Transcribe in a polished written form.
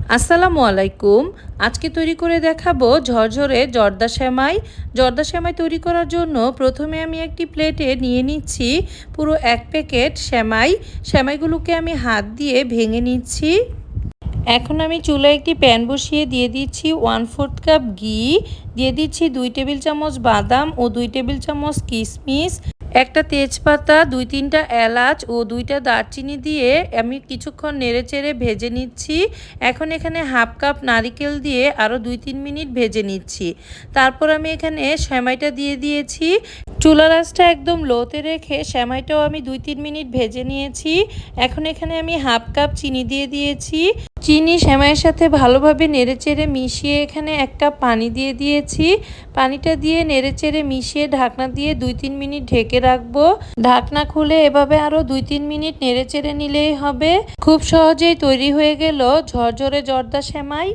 আসসালামু আলাইকুম। আজকে তৈরি করে দেখাবো ঝরঝরে জর্দা সেমাই। জর্দা সেমাই তৈরি করার জন্য প্রথমে আমি একটি প্লেটে নিয়ে নিচ্ছি পুরো 1 প্যাকেট সেমাই। সেমাইগুলোকে আমি হাত দিয়ে ভেঙে নিচ্ছি। এখন আমি চুলায় একটি প্যান বসিয়ে দিয়ে দিচ্ছি 1/4 কাপ ঘি, দিয়ে দিচ্ছি 2 টেবিল চামচ বাদাম ও 2 টেবিল চামচ কিশমিশ, একটা তেজপাতা, 2-3টা এলাচ ও 2টা দারচিনি দিয়ে আমি কিছুক্ষণ নেড়েচেড়ে ভেজে নিচ্ছি। এখন এখানে 1/2 কাপ নারকেল দিয়ে আরও 2-3 মিনিট ভেজে নিচ্ছি। তারপর আমি এখানে সেমাইটা দিয়ে দিয়েছি। চুলার আঁচটা একদম লোতে রেখে সেমাইটাও আমি 2-3 মিনিট ভেজে নিয়েছি। এখন এখানে আমি 1/2 কাপ চিনি দিয়ে দিয়েছি। চিনি সেমাইয়ের সাথে ভালোভাবে নেড়েচেড়ে মিশিয়ে এখানে 1 কাপ পানি দিয়ে দিয়েছি। পানিটা দিয়ে নেড়েচেড়ে মিশিয়ে ঢাকনা দিয়ে 2-3 মিনিট ঢেকে রাখবো। ঢাকনা খুলে এভাবে আরও 2-3 মিনিট নেড়েচেড়ে নিলেই হবে। খুব সহজেই তৈরি হয়ে গেল ঝরঝরে জর্দা সেমাই।